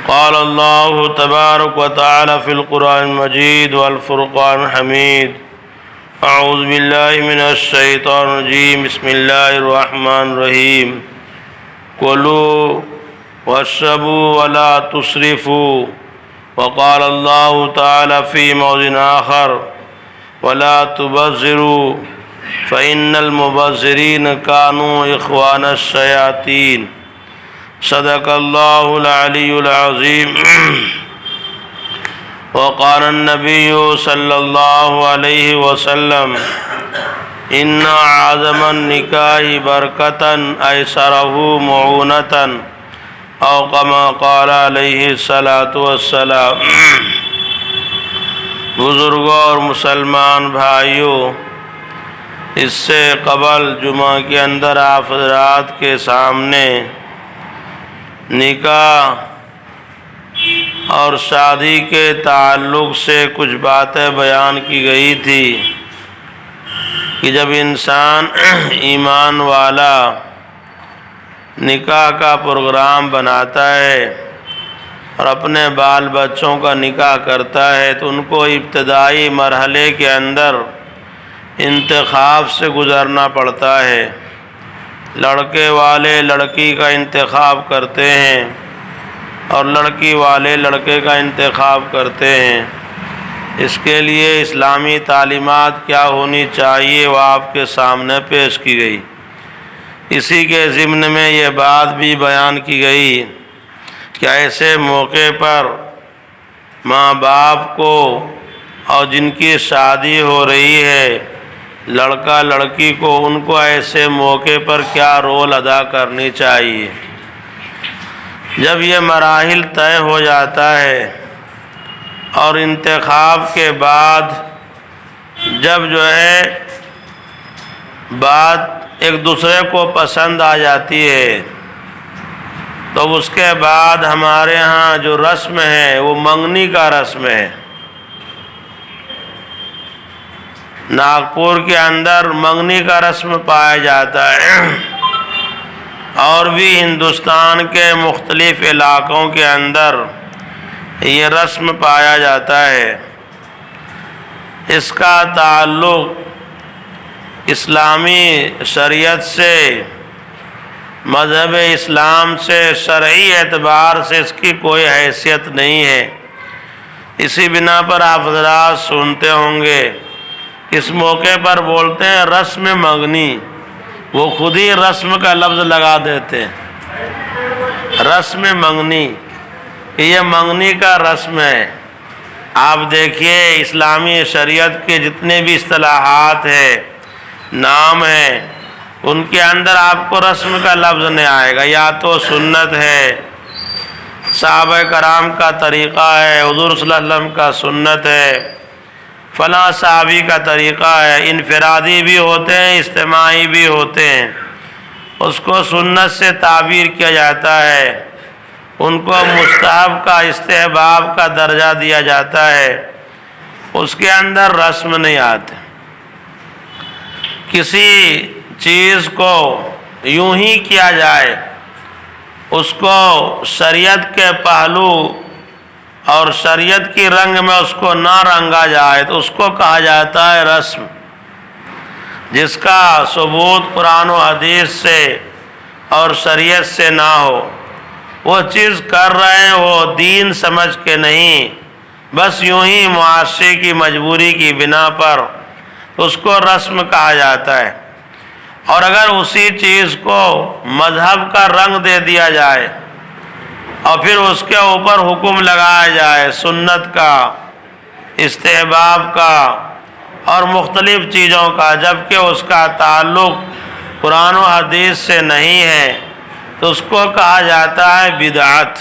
قال الله تبارك وتعالى في القرآن المجيد والفرقان الحميد اعوذ بالله من الشيطان الرجيم بسم الله الرحمن الرحيم كلوا واشربوا ولا تسرفوا وقال الله تعالى في موضع آخر ولا تبذروا فإن المبذرين كانوا إخوان الشياطين صدق الله العلي العظيم وقال النبي صلى الله عليه وسلم إن أعظم النكاح بركة أيسره معونة او كما قال علیہ الصلاۃ والسلام۔ بزرگوں اور مسلمان بھائیوں، اس سے قبل جمعہ کے اندر آپ حضرات کے سامنے نکاح اور شادی کے تعلق سے کچھ باتیں بیان کی گئی تھی کہ جب انسان ایمان والا نکاح کا پروگرام بناتا ہے اور اپنے بال بچوں کا نکاح کرتا ہے تو ان کو ابتدائی مرحلے کے اندر انتخاب سے گزرنا پڑتا ہے۔ لڑکے والے لڑکی کا انتخاب کرتے ہیں اور لڑکی والے لڑکے کا انتخاب کرتے ہیں۔ اس کے لیے اسلامی تعلیمات کیا ہونی چاہیے وہ آپ کے سامنے پیش کی گئی۔ اسی کے ضمن میں یہ بات بھی بیان کی گئی کہ ایسے موقع پر ماں باپ کو اور جن کی شادی ہو رہی ہے لڑکا لڑکی کو، ان کو ایسے موقع پر کیا رول ادا کرنی چاہیے۔ جب یہ مراحل طے ہو جاتا ہے اور انتخاب کے بعد جب بات ایک دوسرے کو پسند آ جاتی ہے تو اس کے بعد ہمارے ہاں جو رسم ہے وہ منگنی کا رسم ہے۔ ناگپور کے اندر منگنی کا رسم پایا جاتا ہے اور بھی ہندوستان کے مختلف علاقوں کے اندر یہ رسم پایا جاتا ہے۔ اس کا تعلق اسلامی شریعت سے، مذہب اسلام سے، شرعی اعتبار سے اس کی کوئی حیثیت نہیں ہے۔ اسی بنا پر آپ حضرات سنتے ہوں گے اس موقع پر بولتے ہیں رسم منگنی، وہ خود ہی رسم کا لفظ لگا دیتے ہیں۔ رسم منگنی، یہ منگنی کا رسم ہے۔ آپ دیکھیے اسلامی شریعت کے جتنے بھی اصطلاحات ہیں، نام ہے، ان کے اندر آپ کو رسم کا لفظ نہیں آئے گا۔ یا تو سنت ہے، صحابہ کرام کا طریقہ ہے، حضور صلی اللہ علیہ وسلم کا سنت ہے، فلاں صحابی کا طریقہ ہے۔ انفرادی بھی ہوتے ہیں، اجتماعی بھی ہوتے ہیں، اس کو سنت سے تعبیر کیا جاتا ہے۔ ان کو مستحب کا، استحباب کا درجہ دیا جاتا ہے، اس کے اندر رسم نہیں آتے۔ کسی چیز کو یوں ہی کیا جائے، اس کو شریعت کے پہلو اور شریعت کی رنگ میں اس کو نہ رنگا جائے تو اس کو کہا جاتا ہے رسم۔ جس کا ثبوت قرآن و حدیث سے اور شریعت سے نہ ہو، وہ چیز کر رہے ہیں وہ دین سمجھ کے نہیں، بس یوں ہی معاشرے کی مجبوری کی بنا پر اس کو رسم کہا جاتا ہے۔ اور اگر اسی چیز کو مذہب کا رنگ دے دیا جائے اور پھر اس کے اوپر حکم لگایا جائے سنت کا، استحباب کا اور مختلف چیزوں کا، جبکہ اس کا تعلق قرآن و حدیث سے نہیں ہے، تو اس کو کہا جاتا ہے بدعت۔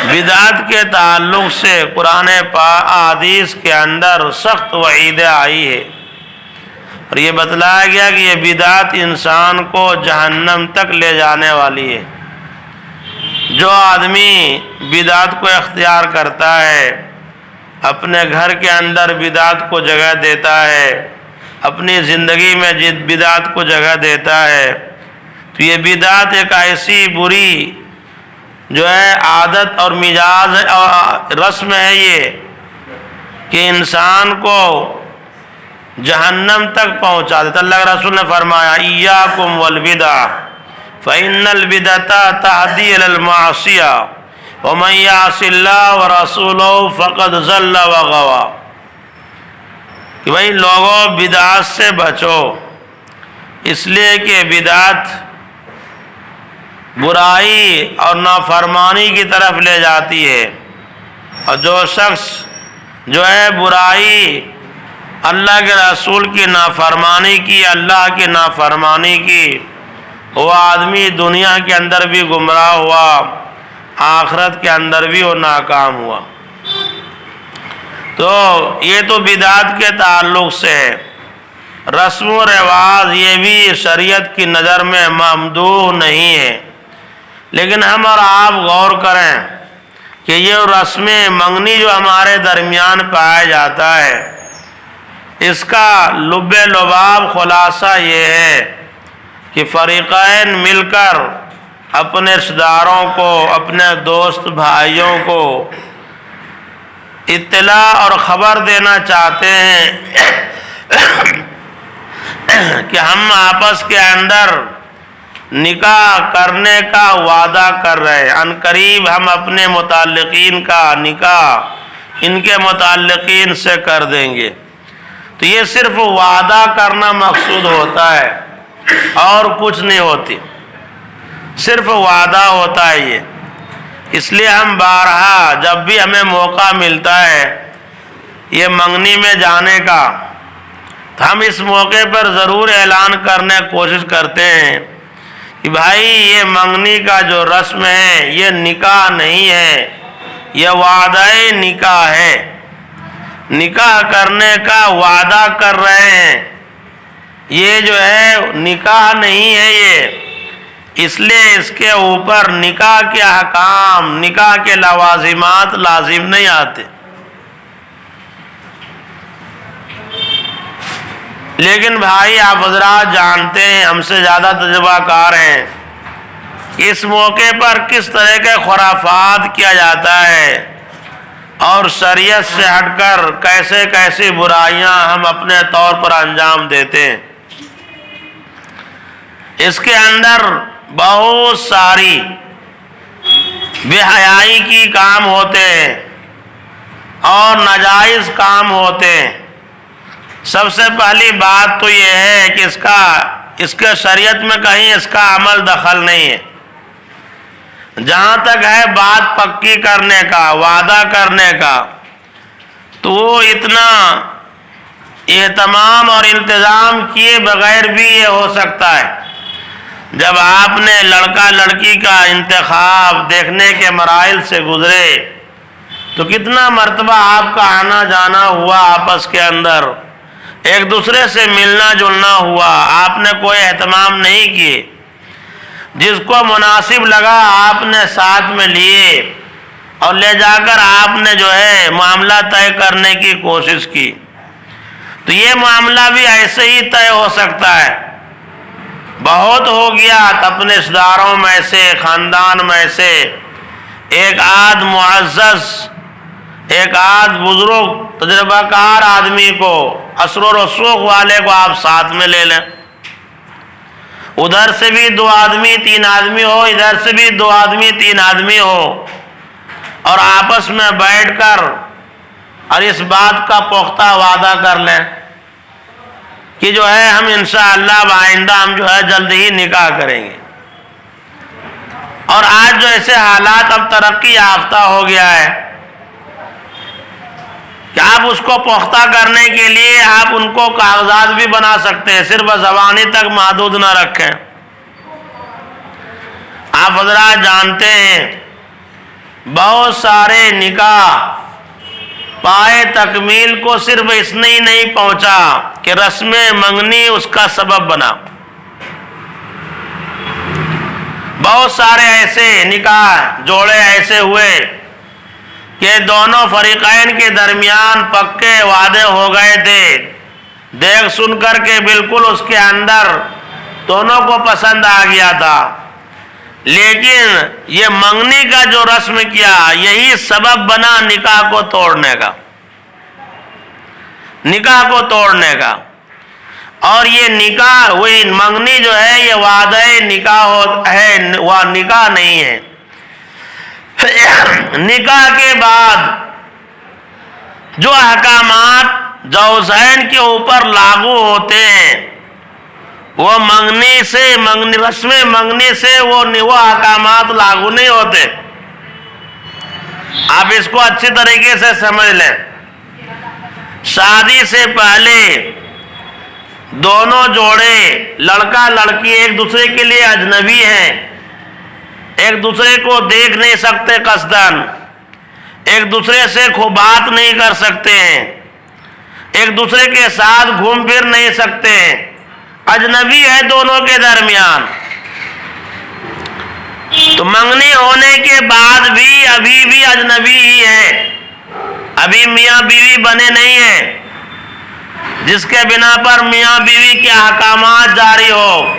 بدعت کے تعلق سے قرآن پاک حدیث کے اندر سخت وعیدیں آئی ہے اور یہ بتلایا گیا کہ یہ بدعت انسان کو جہنم تک لے جانے والی ہے۔ جو آدمی بدعت کو اختیار کرتا ہے، اپنے گھر کے اندر بدعت کو جگہ دیتا ہے، اپنی زندگی میں بدعت کو جگہ دیتا ہے، تو یہ بدعت ایک ایسی بری جو ہے عادت اور مزاج اور رسم ہے یہ کہ انسان کو جہنم تک پہنچا دیتا۔ اللہ کے رسول نے فرمایا ایاکم والبدع فإن البدعة تهدی الی المعصیہ ومن یعص اللہ ورسولہ فقد ضل وغوی، کہ بھائی لوگوں بدعات سے بچو، اس لیے کہ بدعت برائی اور نافرمانی کی طرف لے جاتی ہے، اور جو شخص جو ہے برائی اللہ کے رسول کی نافرمانی کی، اللہ کی نافرمانی کی، وہ آدمی دنیا کے اندر بھی گمراہ ہوا، آخرت کے اندر بھی وہ ناکام ہوا۔ تو یہ تو بدعت کے تعلق سے ہے۔ رسم و رواج یہ بھی شریعت کی نظر میں ممدوح نہیں ہے، لیکن ہم اور آپ غور کریں کہ یہ رسم منگنی جو ہمارے درمیان پایا جاتا ہے، اس کا لب لباب خلاصہ یہ ہے کہ فریقین مل کر اپنے رشتہ داروں کو، اپنے دوست بھائیوں کو اطلاع اور خبر دینا چاہتے ہیں کہ ہم آپس کے اندر نکاح کرنے کا وعدہ کر رہے ہیں، عنقریب ہم اپنے متعلقین کا نکاح ان کے متعلقین سے کر دیں گے۔ تو یہ صرف وعدہ کرنا مقصود ہوتا ہے اور کچھ نہیں ہوتی، صرف وعدہ ہوتا ہے یہ۔ اس لیے ہم بارہا جب بھی ہمیں موقع ملتا ہے یہ منگنی میں جانے کا، تو ہم اس موقع پر ضرور اعلان کرنے کی کوشش کرتے ہیں کہ بھائی یہ منگنی کا جو رسم ہے یہ نکاح نہیں ہے، یہ وعدہ نکاح ہے، نکاح کرنے کا وعدہ کر رہے ہیں، یہ جو ہے نکاح نہیں ہے یہ، اس لیے اس کے اوپر نکاح کے احکام، نکاح کے لوازمات لازم نہیں آتے۔ لیکن بھائی آپ حضرات جانتے ہیں، ہم سے زیادہ تجربہ کار ہیں، اس موقع پر کس طرح کے خرافات کیا جاتا ہے اور شریعت سے ہٹ کر کیسے کیسی برائیاں ہم اپنے طور پر انجام دیتے ہیں۔ اس کے اندر بہت ساری بے حیائی کی کام ہوتے ہیں اور ناجائز کام ہوتے ہیں۔ سب سے پہلی بات تو یہ ہے کہ اس کے شریعت میں کہیں اس کا عمل دخل نہیں ہے۔ جہاں تک ہے بات پکی کرنے کا، وعدہ کرنے کا، تو وہ اتنا اہتمام اور انتظام کیے بغیر بھی یہ ہو سکتا ہے۔ جب آپ نے لڑکا لڑکی کا انتخاب دیکھنے کے مراحل سے گزرے تو کتنا مرتبہ آپ کا آنا جانا ہوا، آپس کے اندر ایک دوسرے سے ملنا جلنا ہوا، آپ نے کوئی اہتمام نہیں کیے، جس کو مناسب لگا آپ نے ساتھ میں لیے اور لے جا کر آپ نے جو ہے معاملہ طے کرنے کی کوشش کی۔ تو یہ معاملہ بھی ایسے ہی طے ہو سکتا ہے۔ بہت ہو گیا اپنے رشتہ داروں میں سے، خاندان میں سے ایک آدھ معزز، ایک آدھ بزرگ تجربہ کار آدمی کو، اثر و رسوخ والے کو آپ ساتھ میں لے لیں، ادھر سے بھی 2 آدمی 3 آدمی ہو، ادھر سے بھی 2 آدمی 3 آدمی ہو، اور آپس میں بیٹھ کر اور اس بات کا پختہ وعدہ کر لیں کہ جو ہے ہم انشاءاللہ آئندہ ہم جو ہے جلد ہی نکاح کریں گے۔ اور آج جو ایسے حالات اب ترقی یافتہ ہو گیا ہے کہ آپ اس کو پختہ کرنے کے لیے آپ ان کو کاغذات بھی بنا سکتے ہیں، صرف زبانی تک محدود نہ رکھیں۔ آپ حضرات جانتے ہیں بہت سارے نکاح پائے تکمیل کو صرف اس نے ہی نہیں پہنچا کہ رسم منگنی اس کا سبب بنا۔ بہت سارے ایسے نکاح جوڑے ایسے ہوئے کہ دونوں فریقین کے درمیان پکے وعدے ہو گئے تھے، دیکھ سن کر کے بالکل اس کے اندر دونوں کو پسند آ گیا تھا، لیکن یہ منگنی کا جو رسم کیا یہی سبب بنا نکاح کو توڑنے کا، نکاح کو توڑنے کا۔ اور یہ نکاح وہی منگنی جو ہے یہ وعدہ نکاح ہے، وہ نکاح نہیں ہے۔ نکاح کے بعد جو احکامات زوجین کے اوپر لاگو ہوتے ہیں وہ منگنی سے، رسم منگنی سے وہ احکامات لاگو نہیں ہوتے۔ آپ اس کو اچھی طریقے سے سمجھ لیں۔ شادی سے پہلے دونوں جوڑے لڑکا لڑکی ایک دوسرے کے لیے اجنبی ہیں، ایک دوسرے کو دیکھ نہیں سکتے قصداً، ایک دوسرے سے بات نہیں کر سکتے ہیں، ایک دوسرے کے ساتھ گھوم پھر نہیں سکتے، اجنبی ہے دونوں کے درمیان۔ تو منگنی ہونے کے بعد بھی ابھی بھی اجنبی ہی ہے، ابھی میاں بیوی بنے نہیں ہیں، جس کے بنا پر میاں بیوی کے احکامات جاری ہو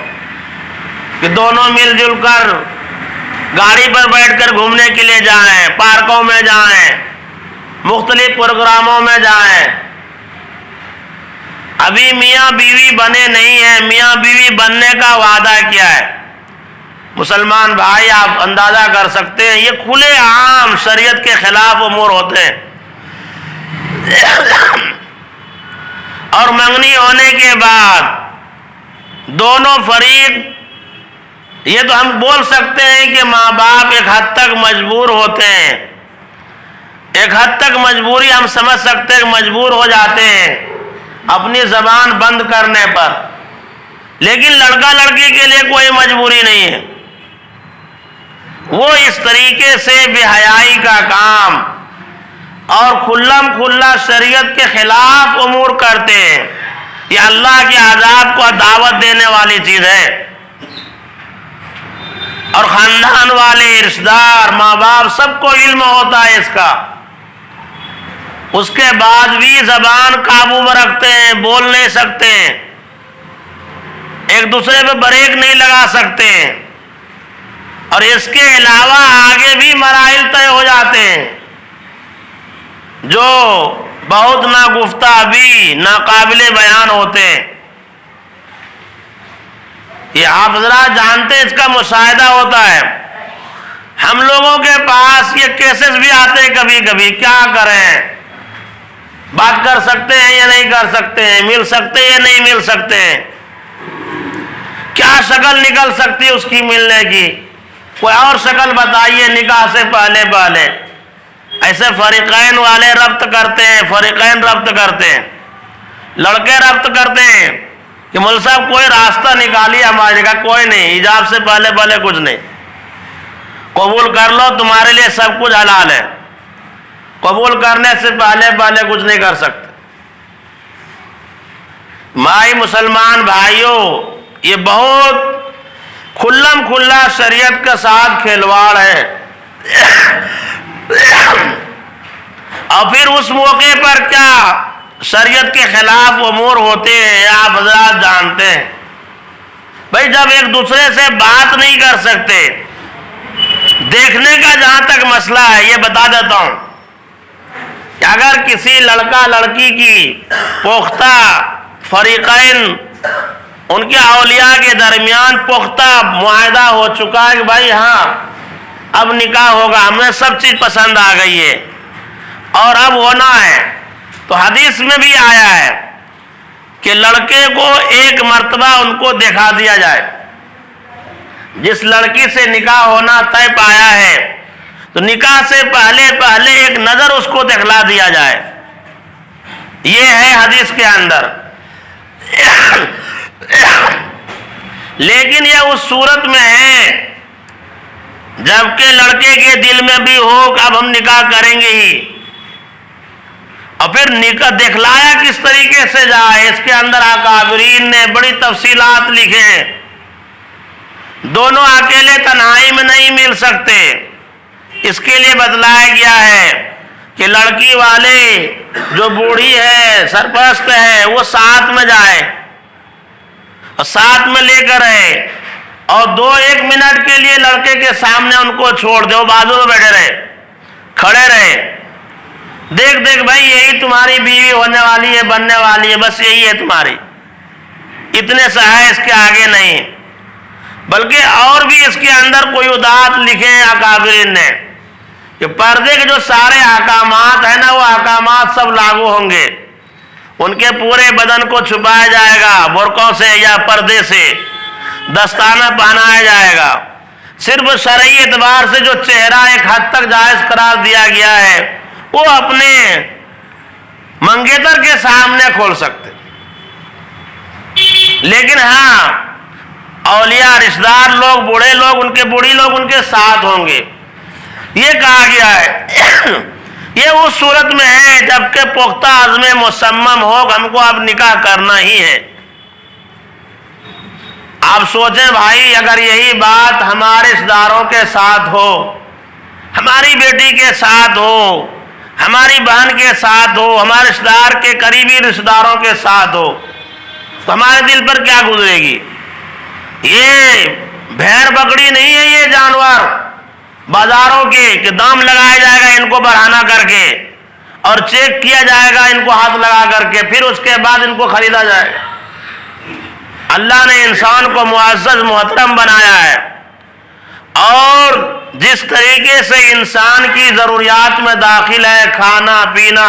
کہ دونوں مل جل کر گاڑی پر بیٹھ کر گھومنے کے لیے جائیں، پارکوں میں جائیں، مختلف پروگراموں میں جائیں۔ ابھی میاں بیوی بنے نہیں ہیں، میاں بیوی بننے کا وعدہ کیا ہے؟ مسلمان بھائی آپ اندازہ کر سکتے ہیں یہ کھلے عام شریعت کے خلاف امور ہوتے ہیں۔ اور منگنی ہونے کے بعد دونوں فریق، یہ تو ہم بول سکتے ہیں کہ ماں باپ ایک حد تک مجبور ہوتے ہیں، ایک حد تک مجبوری ہم سمجھ سکتے ہیں، مجبور ہو جاتے ہیں اپنی زبان بند کرنے پر، لیکن لڑکا لڑکی کے لیے کوئی مجبوری نہیں ہے۔ وہ اس طریقے سے بے حیائی کا کام اور کھلم کھلا شریعت کے خلاف امور کرتے ہیں، یہ اللہ کے عذاب کو دعوت دینے والی چیز ہے۔ اور خاندان والے، رشتہ دار، ماں باپ سب کو علم ہوتا ہے اس کا، اس کے بعد بھی زبان قابو میں رکھتے ہیں، بول نہیں سکتے، ایک دوسرے پہ بریک نہیں لگا سکتے، اور اس کے علاوہ آگے بھی مراحل طے ہو جاتے ہیں جو بہت ناگفتہ بھی ناقابل بیان ہوتے ہیں۔ یہ آپ حضرات جانتے ہیں، اس کا مشاہدہ ہوتا ہے۔ ہم لوگوں کے پاس یہ کیسز بھی آتے ہیں کبھی کبھی، کیا کریں، بات کر سکتے ہیں یا نہیں کر سکتے ہیں، مل سکتے ہیں یا نہیں مل سکتے ہیں، کیا شکل نکل سکتی ہے اس کی ملنے کی، کوئی اور شکل بتائیے نکاح سے پہلے پہلے۔ ایسے فریقین والے ربط کرتے ہیں، فریقین ربط کرتے ہیں، لڑکے ربط کرتے ہیں کہ مول صاحب کوئی راستہ نکالیے ہمارے کا، کوئی نہیں، ایجاب سے پہلے پہلے کچھ نہیں، قبول کر لو تمہارے لیے سب کچھ حلال ہے، قبول کرنے سے پہلے پہلے کچھ نہیں کر سکتے۔ مائی مسلمان بھائیوں، یہ بہت کھلم کھلا شریعت کے ساتھ کھلواڑ ہے، اور پھر اس موقع پر کیا شریعت کے خلاف امور ہوتے ہیں آپ حضرات جانتے ہیں۔ بھائی جب ایک دوسرے سے بات نہیں کر سکتے، دیکھنے کا جہاں تک مسئلہ ہے یہ بتا دیتا ہوں کہ اگر کسی لڑکا لڑکی کی پختہ فریقین ان کے اولیاء کے درمیان پختہ معاہدہ ہو چکا ہے کہ بھائی ہاں اب نکاح ہوگا، ہمیں سب چیز پسند آ گئی ہے اور اب ہونا ہے، تو حدیث میں بھی آیا ہے کہ لڑکے کو ایک مرتبہ ان کو دکھا دیا جائے، جس لڑکی سے نکاح ہونا طے پایا ہے تو نکاح سے پہلے پہلے ایک نظر اس کو دکھلا دیا جائے، یہ ہے حدیث کے اندر۔ لیکن یہ اس صورت میں ہے جبکہ لڑکے کے دل میں بھی ہو کہ اب ہم نکاح کریں گے ہی، اور پھر نکاح دکھلایا کس طریقے سے جائے، اس کے اندر اکابرین نے بڑی تفصیلات لکھے ہیں۔ دونوں اکیلے تنہائی میں نہیں مل سکتے، اس کے لیے بتلایا گیا ہے کہ لڑکی والے جو بوڑھی ہے، سرپرست ہے، وہ ساتھ میں جائے اور ساتھ میں لے کر رہے، اور 2-1 منٹ کے لیے لڑکے کے سامنے ان کو چھوڑ دے، وہ بازو میں بیٹھے رہے، کھڑے رہے، دیکھ بھائی یہی تمہاری بیوی ہونے والی ہے، بننے والی ہے، بس یہی ہے تمہاری، اتنے سے ہے، اس کے آگے نہیں۔ بلکہ اور بھی اس کے اندر کوئی ادات لکھے ہیں اکابرین نے کہ پردے کے جو سارے احکامات ہیں نا، وہ احکامات سب لاگو ہوں گے، ان کے پورے بدن کو چھپایا جائے گا برقعوں سے یا پردے سے، دستانہ پہنایا جائے گا، صرف شرعی اعتبار سے جو چہرہ ایک حد تک جائز قرار دیا گیا ہے وہ اپنے منگیتر کے سامنے کھول سکتے، لیکن ہاں اولیاء رشتہ دار لوگ، بوڑھے لوگ، ان کے بوڑھی لوگ ان کے ساتھ ہوں گے۔ یہ کہا گیا ہے یہ اس صورت میں ہے جبکہ پختہ عزم مصمم ہو، ہم کو اب نکاح کرنا ہی ہے۔ آپ سوچیں بھائی، اگر یہی بات ہمارے رشتہ داروں کے ساتھ ہو، ہماری بیٹی کے ساتھ ہو، ہماری بہن کے ساتھ ہو، ہمارے رشتہ دار کے قریبی رشتہ داروں کے ساتھ ہو، تو ہمارے دل پر کیا گزرے گی؟ یہ بھیڑ بکری نہیں ہے، یہ جانور بازاروں کے کہ دام لگایا جائے گا ان کو بڑھانا کر کے اور چیک کیا جائے گا ان کو ہاتھ لگا کر کے، پھر اس کے بعد ان کو خریدا جائے گا۔ اللہ نے انسان کو معزز محترم بنایا ہے، اور جس طریقے سے انسان کی ضروریات میں داخل ہے کھانا پینا،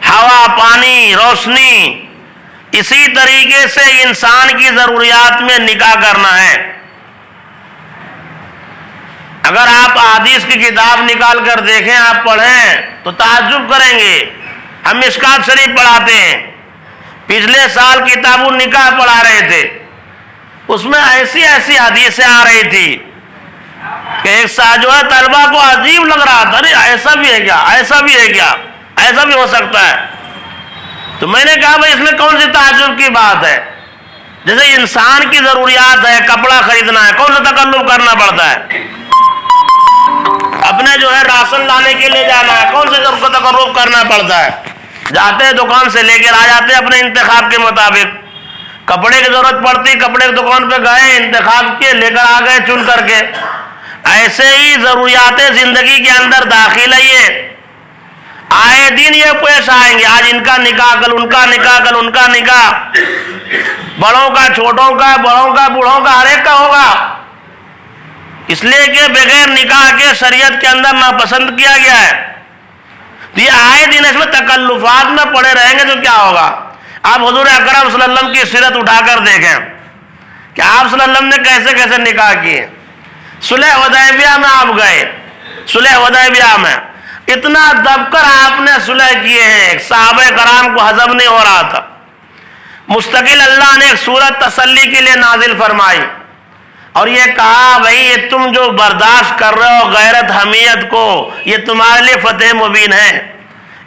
ہوا پانی روشنی، اسی طریقے سے انسان کی ضروریات میں نکاح کرنا ہے۔ اگر آپ احادیث کی کتاب نکال کر دیکھیں، آپ پڑھیں تو تعجب کریں گے۔ ہم مشکات شریف پڑھاتے ہیں، پچھلے سال کتاب النکاح پڑھا رہے تھے، اس میں ایسی حدیثیں آ رہی تھی کہ ایک جو ہے طلبہ کو عجیب لگ رہا تھا، ارے ایسا بھی ہے کیا، ایسا بھی ہے کیا، ایسا بھی ہو سکتا ہے؟ تو میں نے کہا بھائی اس میں کون سی تعجب کی بات ہے؟ جیسے انسان کی ضروریات ہے، کپڑا خریدنا ہے، کون سا تکلف کرنا پڑتا ہے؟ اپنے جو ہے راشن لانے کے لیے جانا ہے، کون سے تکلف کرنا پڑتا ہے؟ جاتے ہیں دکان سے لے کر آ جاتے ہیں اپنے انتخاب کے مطابق، کپڑے کی ضرورت پڑتی، کپڑے کی دکان پہ گئے، انتخاب کیے، لے کر آ گئے چن کر کے۔ ایسے ہی ضروریات زندگی کے اندر داخل ہے، یہ آئے دن یہ پیش آئیں گے، آج ان کا نکاح، کل ان کا نکاح، کل ان کا نکاح، بڑوں کا، چھوٹوں کا، بڑوں کا، بوڑھوں کا، ہر ایک کا ہوگا، اس لیے کہ بغیر نکاح کے شریعت کے اندر ناپسند کیا گیا ہے۔ یہ آئے دن اس میں تکلفات میں پڑے رہیں گے تو کیا ہوگا؟ آپ حضور اکرم صلی اللہ علیہ وسلم کی سیرت اٹھا کر دیکھیں کہ آپ صلی اللہ علیہ وسلم نے کیسے کیسے نکاح کیے۔ صلح حدیبیہ میں آپ گئے، صلح حدیبیہ میں اتنا دب کر آپ نے صلح کیے ہیں، صحابہ کرام کو ہضم نہیں ہو رہا تھا۔ مستقل اللہ نے ایک سورت تسلی کے لیے نازل فرمائی اور یہ کہا بھائی یہ تم جو برداشت کر رہے ہو غیرت حمیت کو، یہ تمہارے لیے فتح مبین ہے،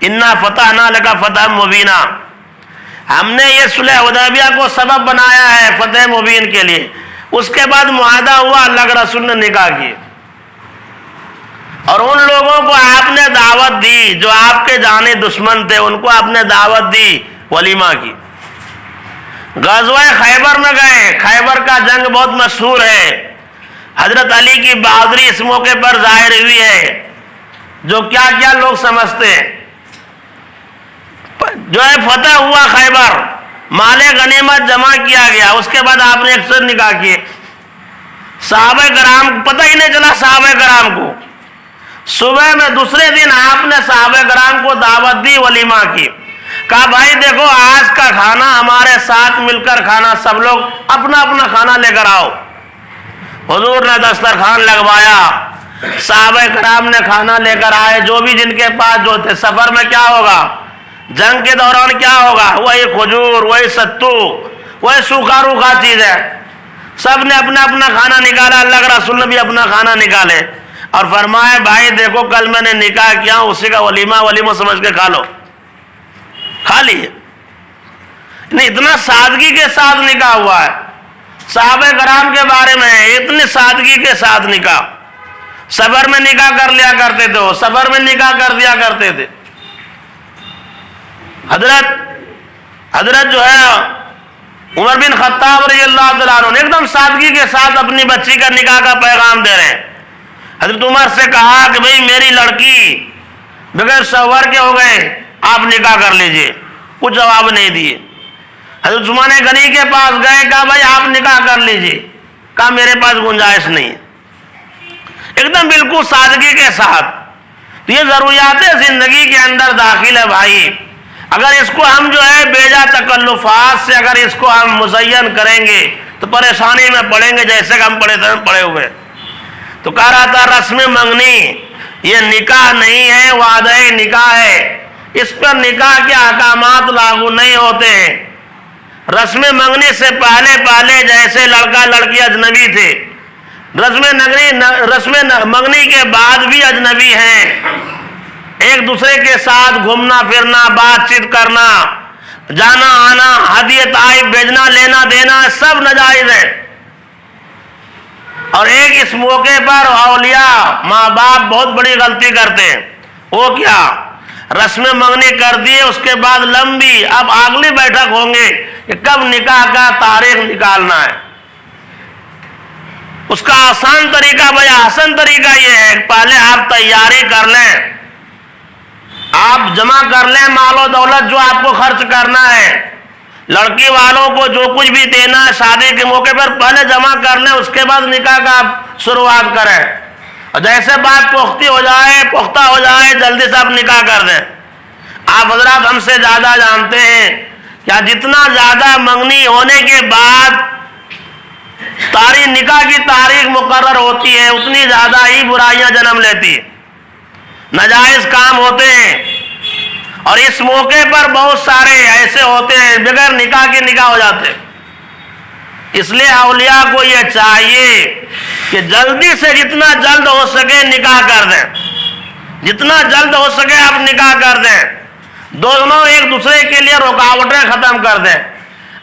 انا فتحنا لک فتح مبینا۔ ہم نے یہ صلح حدیبیہ کو سبب بنایا ہے فتح مبین کے لیے۔ اس کے بعد معاہدہ ہوا، اللہ کے رسول نے نکاح کی، اور ان لوگوں کو آپ نے دعوت دی جو آپ کے جانی دشمن تھے، ان کو آپ نے دعوت دی، ولیمہ کی۔ غزوہ خیبر میں گئے، خیبر کا جنگ بہت مشہور ہے، حضرت علی کی بہادری اس موقع پر ظاہر ہوئی ہے، جو کیا کیا لوگ سمجھتے ہیں۔ جو ہے فتح ہوا خیبر، مال غنیمت جمع کیا گیا، اس کے بعد آپ نے 100 نکاح کیے۔ صحابہ کرام کو پتہ ہی نہیں چلا، صحابہ کرام کو صبح میں دوسرے دن آپ نے صحابہ کرام کو دعوت دی، ولیمہ کی، کہا بھائی دیکھو آج کا کھانا ہمارے ساتھ مل کر کھانا، سب لوگ اپنا اپنا کھانا لے کر آؤ۔ حضور نے دسترخوان لگوایا، صحابہ کرام نے کھانا لے کر آئے، جو بھی جن کے پاس جو تھے۔ سفر میں کیا ہوگا، جنگ کے دوران کیا ہوگا، وہی کھجور، وہی ستو، وہی سوکھا روکھا چیز ہے۔ سب نے اپنا اپنا کھانا نکالا، اللہ کے رسول نے بھی اپنا کھانا نکالے اور فرمایا بھائی دیکھو کل میں نے نکاح کیا، اسی کا ولیمہ سمجھ کے کھا لو، کھا لیے۔ اتنا سادگی کے ساتھ نکاح ہوا ہے، صحابہ کرام کے بارے میں اتنی سادگی کے ساتھ نکاح۔ سفر میں نکاح کر لیا کرتے تھے، سفر میں نکاح کر دیا کرتے تھے۔ حضرت جو ہے عمر بن خطاب رضی اللہ تعالیٰ عنہ نے ایک دم سادگی کے ساتھ اپنی بچی کا نکاح کا پیغام دے رہے ہیں. حضرت عمر سے کہا کہ بھئی میری لڑکی بغیر شوہر کے ہو گئے، آپ نکاح کر لیجئے. کچھ جواب نہیں دیے. حضرت عثمان غنی کے پاس گئے، کہا بھئی آپ نکاح کر لیجئے. کہا میرے پاس گنجائش نہیں. ایک دم بالکل سادگی کے ساتھ. تو یہ ضروریات زندگی کے اندر داخل ہے بھائی. اگر اس کو ہم جو ہے بیجا تکلفات سے اگر اس کو ہم مزین کریں گے تو پریشانی میں پڑیں گے، جیسے کہ ہم پڑے ہوئے. تو کہہ رہا تھا رسم منگنی یہ نکاح نہیں ہے، وعدہ نکاح ہے. اس پر نکاح کے احکامات لاگو نہیں ہوتے ہیں. رسم منگنی سے پہلے جیسے لڑکا لڑکی اجنبی تھے، رسم منگنی کے بعد بھی اجنبی ہیں. ایک دوسرے کے ساتھ گھومنا پھرنا، بات چیت کرنا، جانا آنا، ہدیہ تحائف بھیجنا، لینا دینا سب ناجائز ہے. اور ایک اس موقع پر اولیاء ماں باپ بہت بڑی غلطی کرتے ہیں. وہ کیا؟ رسم منگنی کر دیے، اس کے بعد لمبی اب اگلی بیٹھک ہوں گے کہ کب نکاح کا تاریخ نکالنا ہے. اس کا آسان طریقہ بھائی آسان طریقہ یہ ہے کہ پہلے آپ تیاری کر لیں، آپ جمع کر لیں مال و دولت جو آپ کو خرچ کرنا ہے. لڑکی والوں کو جو کچھ بھی دینا ہے شادی کے موقع پر پہلے جمع کر لیں، اس کے بعد نکاح کا آپ شروعات کریں. اور جیسے بات پختہ ہو جائے جلدی سے آپ نکاح کر دیں. آپ حضرات ہم سے زیادہ جانتے ہیں کہ جتنا زیادہ منگنی ہونے کے بعد نکاح کی تاریخ مقرر ہوتی ہے اتنی زیادہ ہی برائیاں جنم لیتی ہیں، ناجائز کام ہوتے ہیں. اور اس موقع پر بہت سارے ایسے ہوتے ہیں بغیر نکاح کے نکاح ہو جاتے ہیں. اس لیے اولیاء کو یہ چاہیے کہ جلدی سے جتنا جلد ہو سکے نکاح کر دیں، جتنا جلد ہو سکے آپ نکاح کر دیں. دونوں ایک دوسرے کے لیے رکاوٹیں ختم کر دیں.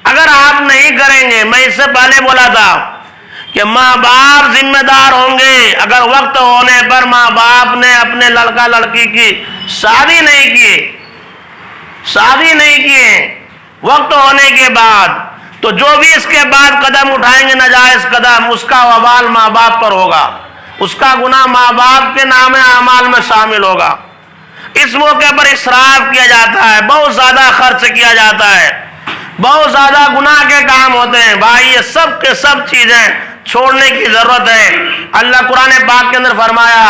اگر آپ نہیں کریں گے، میں اس سے پہلے بولا تھا کہ ماں باپ ذمہ دار ہوں گے. اگر وقت ہونے پر ماں باپ نے اپنے لڑکا لڑکی کی شادی نہیں کیے وقت ہونے کے بعد، تو جو بھی اس کے بعد قدم اٹھائیں گے ناجائز قدم، اس کا وبال ماں باپ پر ہوگا، اس کا گناہ ماں باپ کے نام اعمال میں شامل ہوگا. اس موقع پر اسراف کیا جاتا ہے، بہت زیادہ خرچ کیا جاتا ہے، بہت زیادہ گناہ کے کام ہوتے ہیں. بھائی یہ سب کے سب چیزیں چھوڑنے کی ضرورت ہے. اللہ قرآن پاک کے اندر فرمایا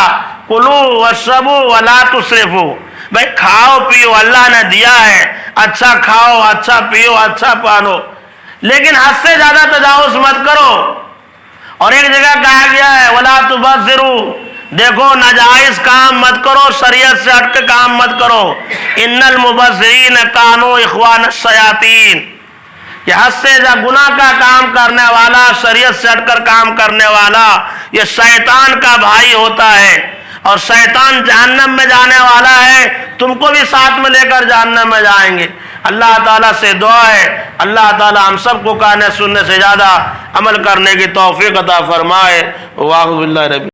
کلوا واشربوا ولا تسرفوا. بھائی کھاؤ پیو، اللہ نے دیا ہے، اچھا کھاؤ، اچھا پیو، اچھا پہنو، لیکن حد سے زیادہ تجاوز مت کرو. اور ایک جگہ کہا گیا ہے ولا تبذروا، دیکھو ناجائز کام مت کرو، شریعت سے ہٹ کے کام مت کرو. ان المبذرین کانوا اخوان الشیاطین. یہ حد سے زیادہ گناہ کا کام کرنے والا، شریعت سے ہٹ کر کام کرنے والا، یہ شیطان کا بھائی ہوتا ہے. اور شیطان جہنم میں جانے والا ہے، تم کو بھی ساتھ میں لے کر جہنم میں جائیں گے. اللہ تعالیٰ سے دعا ہے اللہ تعالیٰ ہم سب کو کہنے سننے سے زیادہ عمل کرنے کی توفیق عطا فرمائے. واعوذ باللہ رب